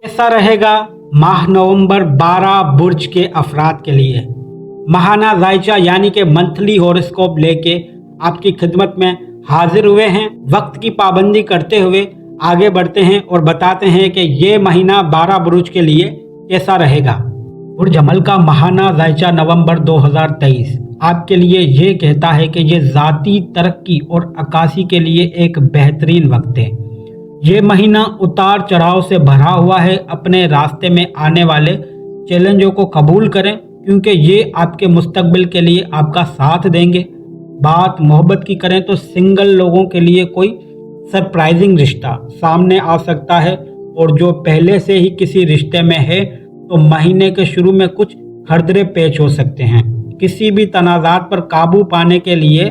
कैसा रहेगा माह नवंबर 12 बुर्ज के अफराद के लिए। महाना जायचा यानी कि मंथली हॉरोस्कोप लेके आपकी खिदमत में हाजिर हुए हैं। वक्त की पाबंदी करते हुए आगे बढ़ते हैं और बताते हैं कि ये महीना 12 बुर्ज के लिए कैसा रहेगा। बुर्ज अमल का महाना जायचा नवंबर 2023 आपके लिए ये कहता है कि ये ज़ाती तरक्की और अक्कासी के लिए एक बेहतरीन वक्त है। ये महीना उतार चढ़ाव से भरा हुआ है। अपने रास्ते में आने वाले चैलेंजों को कबूल करें क्योंकि ये आपके मुस्तकबिल के लिए आपका साथ देंगे। बात मोहब्बत की करें तो सिंगल लोगों के लिए कोई सरप्राइजिंग रिश्ता सामने आ सकता है, और जो पहले से ही किसी रिश्ते में है तो महीने के शुरू में कुछ खरदरे पेश हो सकते हैं। किसी भी तनाज़ात पर काबू पाने के लिए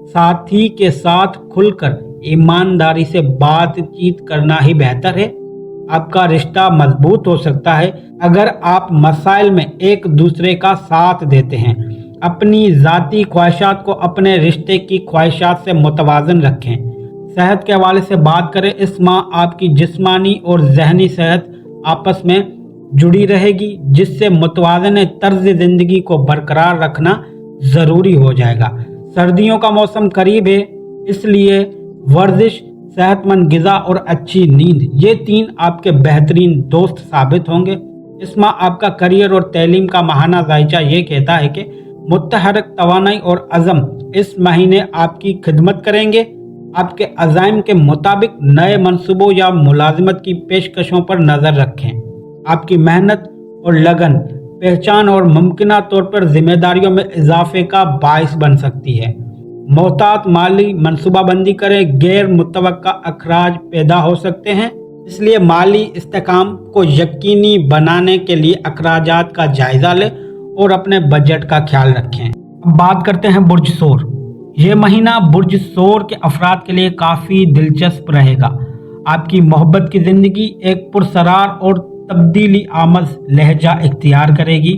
साथी के साथ खुलकर ईमानदारी से बातचीत करना ही बेहतर है। आपका रिश्ता मजबूत हो सकता है अगर आप मसाइल में एक दूसरे का साथ देते हैं। अपनी ज़ाती ख्वाहिशात को अपने रिश्ते की ख्वाहिशात से मुतवाज़न रखें। सेहत के हवाले से बात करें, इस माह आपकी जिस्मानी और जहनी सेहत आपस में जुड़ी रहेगी, जिससे मुतवाज़न तर्ज ज़िंदगी को बरकरार रखना ज़रूरी हो जाएगा। सर्दियों का मौसम करीब है, इसलिए वर्जिश, सेहतमंद ग़िज़ा और अच्छी नींद ये तीन आपके बेहतरीन दोस्त साबित होंगे। इस माह आपका करियर और तैलीम का महाना जायचा ये कहता है कि मुतहरक तवानाई और अज़म इस महीने आपकी खिदमत करेंगे। आपके अज़ाइम के मुताबिक नए मंसूबों या मुलाजिमत की पेशकशों पर नज़र रखें। आपकी मेहनत और लगन पहचान और मुमकिना तौर पर जिम्मेदारियों में इजाफे का बाइस बन सकती है। मोहतात माली मनसूबाबंदी करें, गैर मुतवक्का अखराज पैदा हो सकते हैं, इसलिए माली इस्तेकाम को यकीनी बनाने के लिए अखराजात का जायज़ा लें और अपने बजट का ख्याल रखें। अब बात करते हैं बुर्ज सोर। ये महीना बुर्ज सोर के अफराद के लिए काफ़ी दिलचस्प रहेगा। आपकी मोहब्बत की ज़िंदगी एक पुरसरार और तब्दीली आमद लहजा इख्तियार करेगी।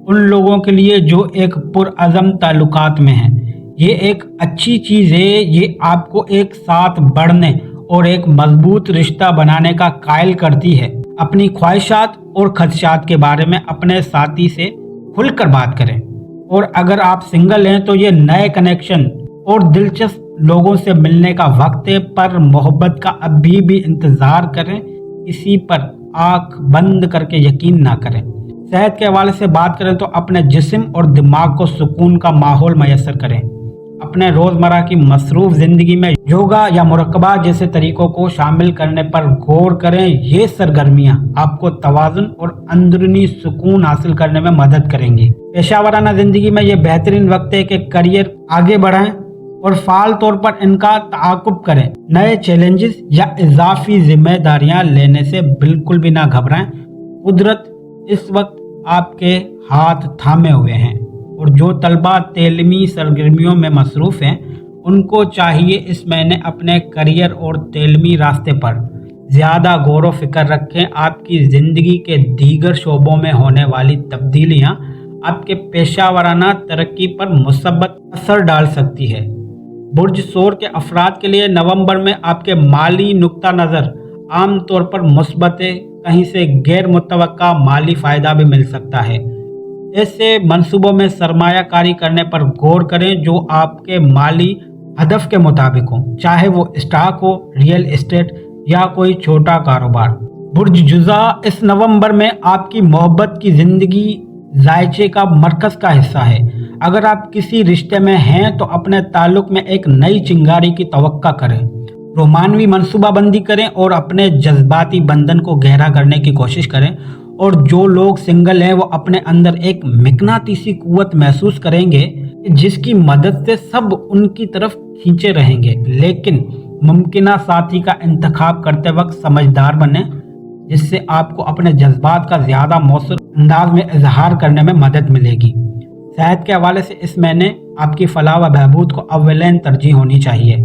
उन लोगों के लिए जो एक पुरअज़म ताल्लुकात में हैं, ये एक अच्छी चीज़ है। ये आपको एक साथ बढ़ने और एक मजबूत रिश्ता बनाने का कायल करती है। अपनी ख्वाहिशात और खदशात के बारे में अपने साथी से खुलकर बात करें, और अगर आप सिंगल हैं तो ये नए कनेक्शन और दिलचस्प लोगों से मिलने का वक्त है, पर मोहब्बत का अभी भी इंतज़ार करें। किसी पर आँख बंद करके यकीन ना करें। सेहत के हवाले से बात करें तो अपने जिस्म और दिमाग को सुकून का माहौल मैसर करें। अपने रोज़मर्रा की मसरूफ़ ज़िंदगी में योगा या मुराक़बा जैसे तरीक़ों को शामिल करने पर गौर करें। ये सरगर्मियाँ आपको तवाज़ुन और अंदरूनी सुकून हासिल करने में मदद करेंगी। पेशावराना ज़िंदगी में ये बेहतरीन वक्त है कि करियर आगे बढ़ाएं और फ़ाल तौर पर इनका ताक़ुब करें। नए चैलेंजेस या इजाफी जिम्मेदारियां लेने से बिल्कुल भी ना घबराएं। कुदरत इस वक्त आपके हाथ थामे हुए हैं, और जो तलबा तैलीमी सरगर्मियों में मसरूफ़ हैं उनको चाहिए इस महीने अपने करियर और तैलीमी रास्ते पर ज़्यादा गौर व फिक्र रखें। आपकी ज़िंदगी के दीगर शोबों में होने वाली तब्दीलियाँ आपके पेशावराना तरक्की पर मुसब्बत असर डाल सकती है। बुर्ज सोर के अफराद के लिए नवंबर में आपके माली नुक्ता नज़र आम तौर पर मुस्बत है। कहीं से गैर मुतवक्का माली फ़ायदा भी मिल सकता है। ऐसे मंसूबों में सरमायाकारी करने पर गौर करें जो आपके माली हदफ के मुताबिक हो, चाहे वो स्टॉक हो, रियल एस्टेट या कोई छोटा कारोबार। बुर्ज जुज़ा इस नवंबर में आपकी मोहब्बत की ज़िंदगी जायचे का मरकज़ का हिस्सा है। अगर आप किसी रिश्ते में हैं तो अपने ताल्लुक़ में एक नई चिंगारी की तवक्का करें, रोमानवी मनसूबाबंदी करें और अपने जज्बाती बंधन को गहरा करने की कोशिश करें। और जो लोग सिंगल हैं वो अपने अंदर एक मिकनातीसी कुव्वत महसूस करेंगे जिसकी मदद से सब उनकी तरफ खींचे रहेंगे। लेकिन मुमकिना साथी का इंतखाब करते वक्त समझदार बने, जिससे आपको अपने जज्बात का ज़्यादा मौसर अंदाज में इजहार करने में मदद मिलेगी। सेहत के हवाले से इस महीने आपकी फलाह व बहबूद को अव्वलन तरजीह होनी चाहिए।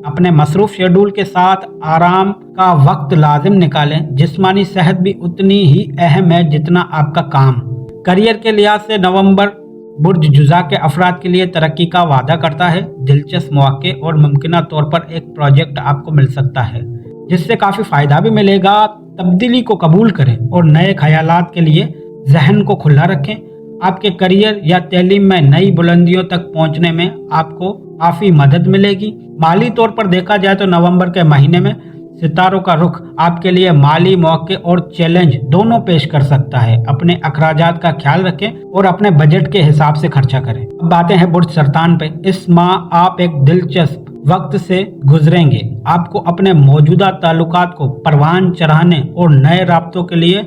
अपने मसरूफ़ शेड्यूल के साथ आराम का वक्त लाजिम निकालें। जिस्मानी सेहत भी उतनी ही अहम है जितना आपका काम। करियर के लिहाज से नवंबर बुर्ज जुज़ा के अफराद के लिए तरक्की का वादा करता है। दिलचस्प मौके और मुमकिना तौर पर एक प्रोजेक्ट आपको मिल सकता है जिससे काफ़ी फ़ायदा भी मिलेगा। तब्दीली को कबूल करें और नए ख्यालात के लिए जहन को खुला रखें। आपके करियर या तालीम में नई बुलंदियों तक पहुंचने में आपको काफ़ी मदद मिलेगी। माली तौर पर देखा जाए तो नवंबर के महीने में सितारों का रुख आपके लिए माली मौके और चैलेंज दोनों पेश कर सकता है। अपने अखराजात का ख्याल रखें और अपने बजट के हिसाब से खर्चा करें। अब बातें हैं बुर्ज सरतान पे। इस माह आप एक दिलचस्प वक्त से गुजरेंगे। आपको अपने मौजूदा ताल्लुकात को परवान चढ़ाने और नए राब्तों के लिए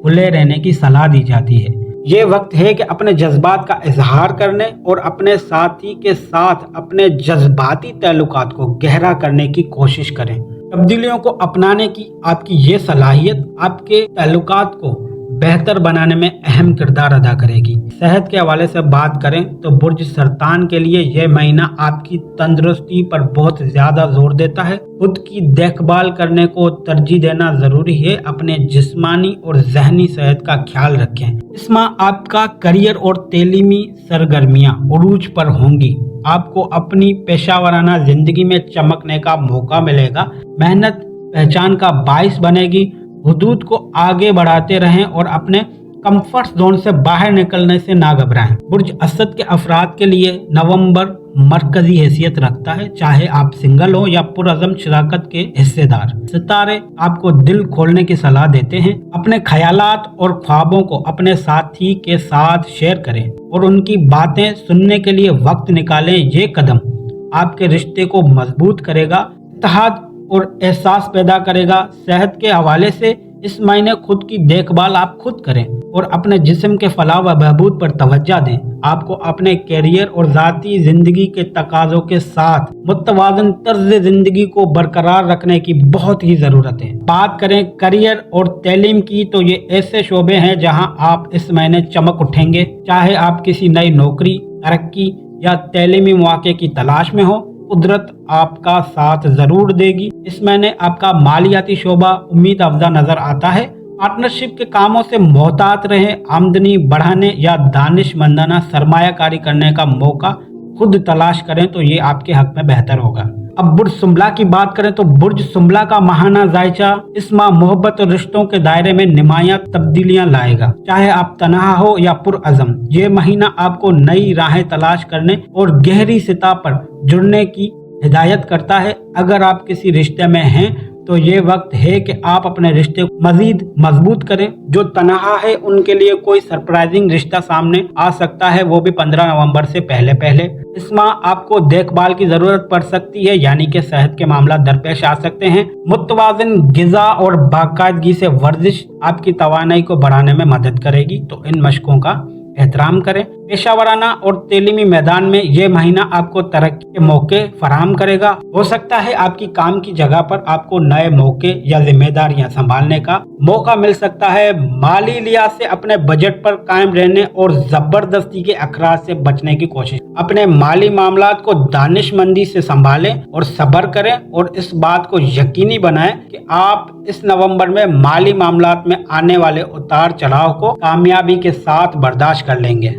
खुले रहने की सलाह दी जाती है। ये वक्त है कि अपने जज्बात का इजहार करने और अपने साथी के साथ अपने जज्बाती ताल्लुकात को गहरा करने की कोशिश करें। तब्दीलियों को अपनाने की आपकी ये सलाहियत आपके ताल्लुकात को बेहतर बनाने में अहम किरदार अदा करेगी। सेहत के हवाले से बात करें तो बुर्ज सरतान के लिए यह महीना आपकी तंदुरुस्ती पर बहुत ज्यादा जोर देता है। खुद की देखभाल करने को तरजीह देना जरूरी है। अपने जिस्मानी और जहनी सेहत का ख्याल रखें। इस माह आपका करियर और तालीमी सरगर्मियां उरूज पर होंगी। आपको अपनी पेशावराना जिंदगी में चमकने का मौका मिलेगा। मेहनत पहचान का बाइस बनेगी। हुदूद को आगे बढ़ाते रहें और अपने कंफर्ट जोन से बाहर निकलने से ना घबराएं। बुर्ज असद के अफराद के लिए नवंबर मरकजी हैसियत रखता है, चाहे आप सिंगल हो या पुरअज़म शराकत के हिस्सेदार। सितारे आपको दिल खोलने की सलाह देते हैं। अपने ख्यालात और ख्वाबों को अपने साथी के साथ शेयर करें और उनकी बातें सुनने के लिए वक्त निकालें। ये कदम आपके रिश्ते को मजबूत करेगा, इत्तेहाद और एहसास पैदा करेगा। सेहत के हवाले से इस महीने खुद की देखभाल आप खुद करें और अपने जिस्म के फलाह व बहबूद पर तवज्जो दें। आपको अपने कैरियर और ज़ाती ज़िंदगी के तकाज़ों के साथ मुतवाज़न तर्ज़ ज़िंदगी को बरकरार रखने की बहुत ही ज़रूरत है। बात करें करियर और तालीम की तो ये ऐसे शोबे हैं जहां आप इस महीने चमक उठेंगे। चाहे आप किसी नई नौकरी, तरक्की या तालीमी मौके की तलाश में हो, कुदरत आपका साथ जरूर देगी। इस महीने आपका मालियाती शोबा उम्मीद अफजा नजर आता है। पार्टनरशिप के कामों से मोहतात रहें। आमदनी बढ़ाने या दानिशमंदाना सरमायाकारी करने का मौका खुद तलाश करें तो ये आपके हक में बेहतर होगा। अब बुर्ज सुम्बला की बात करें तो बुर्ज सुम्बला का माहाना जायचा इस माह मोहब्बत और रिश्तों के दायरे में नुमायां तब्दीलियां लाएगा। चाहे आप तनहा हो या पुरअज़म, ये महीना आपको नई राहें तलाश करने और गहरी सतह पर जुड़ने की हिदायत करता है। अगर आप किसी रिश्ते में हैं तो ये वक्त है कि आप अपने रिश्ते को मजीद मजबूत करें। जो तनहा है उनके लिए कोई सरप्राइजिंग रिश्ता सामने आ सकता है, वो भी 15 नवंबर से पहले पहले। इस माह आपको देखभाल की जरूरत पड़ सकती है, यानी कि सेहत के मामला दरपेश आ सकते हैं। मुतवाज़िन ग़िज़ा और बाकायदगी से वर्जिश आपकी तवानाई को बढ़ाने में मदद करेगी, तो इन मशकों का एहतराम करें। पेशावराना और तालीमी मैदान में ये महीना आपको तरक्की के मौके फराहम करेगा। हो सकता है आपकी काम की जगह पर आपको नए मौके या जिम्मेदारियां संभालने का मौका मिल सकता है। माली लिहाज से अपने बजट पर कायम रहने और जबरदस्ती के अखराज से बचने की कोशिश। अपने माली मामलात को दानिशमंदी से संभालें और सब्र करें और इस बात को यकीनी बनाएं कि आप इस नवंबर में माली मामलात में आने वाले उतार चढ़ाव को कामयाबी के साथ बर्दाश्त कर लेंगे।